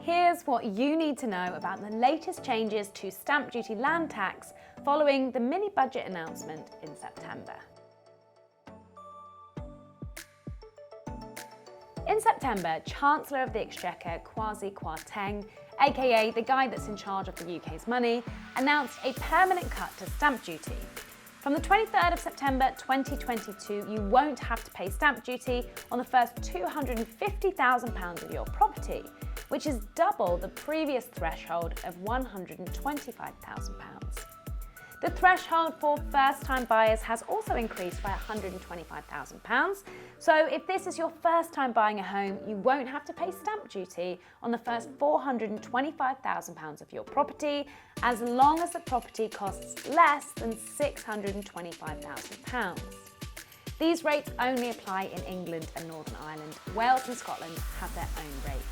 Here's what you need to know about the latest changes to stamp duty land tax following the mini-budget announcement in September. In September, Chancellor of the Exchequer Kwasi Kwarteng, aka the guy that's in charge of the UK's money, announced a permanent cut to stamp duty. From the 23rd of September 2022, you won't have to pay stamp duty on the first £250,000 of your property, which is double the previous threshold of £125,000. The threshold for first-time buyers has also increased by £125,000. So if this is your first time buying a home, you won't have to pay stamp duty on the first £425,000 of your property, as long as the property costs less than £625,000. These rates only apply in England and Northern Ireland. Wales and Scotland have their own rates.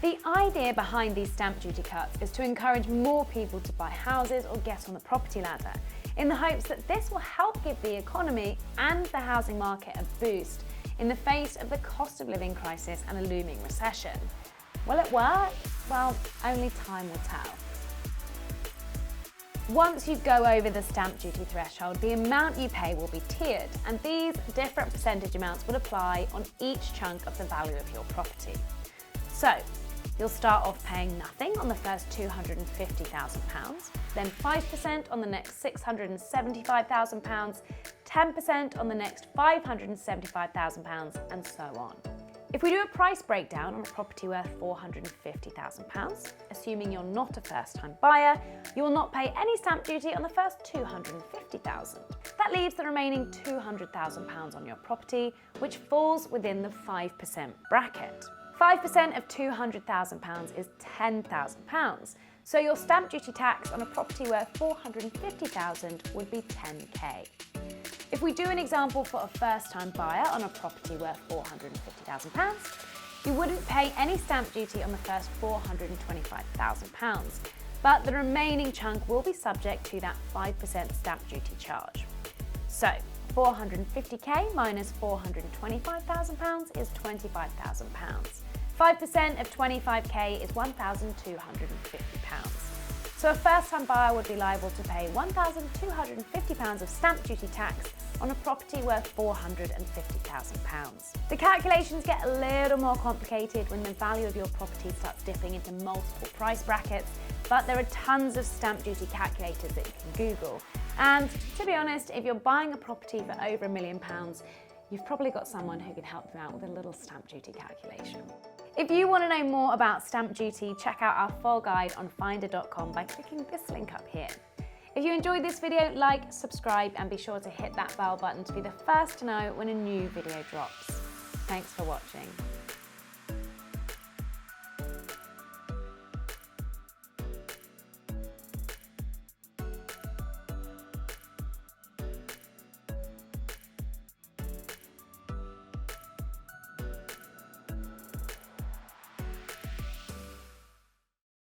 The idea behind these stamp duty cuts is to encourage more people to buy houses or get on the property ladder, in the hopes that this will help give the economy and the housing market a boost in the face of the cost of living crisis and a looming recession. Will it work? Well, only time will tell. Once you go over the stamp duty threshold, the amount you pay will be tiered, and these different percentage amounts will apply on each chunk of the value of your property. So, you'll start off paying nothing on the first £250,000, then 5% on the next £675,000, 10% on the next £575,000, and so on. If we do a price breakdown on a property worth £450,000, assuming you're not a first-time buyer, you will not pay any stamp duty on the first £250,000. That leaves the remaining £200,000 on your property, which falls within the 5% bracket. 5% of £200,000 is £10,000, so your stamp duty tax on a property worth £450,000 would be £10,000. If we do an example for a first-time buyer on a property worth £450,000, you wouldn't pay any stamp duty on the first £425,000, but the remaining chunk will be subject to that 5% stamp duty charge. So, £450,000 minus £425,000 is £25,000. 5% of £25,000 is £1,250. So a first-time buyer would be liable to pay £1,250 of stamp duty tax on a property worth £450,000. The calculations get a little more complicated when the value of your property starts dipping into multiple price brackets, but there are tons of stamp duty calculators that you can Google. And to be honest, if you're buying a property for over £1 million, you've probably got someone who can help you out with a little stamp duty calculation. If you want to know more about stamp duty, check out our full guide on finder.com by clicking this link up here. If you enjoyed this video, like, subscribe, and be sure to hit that bell button to be the first to know when a new video drops. Thanks for watching.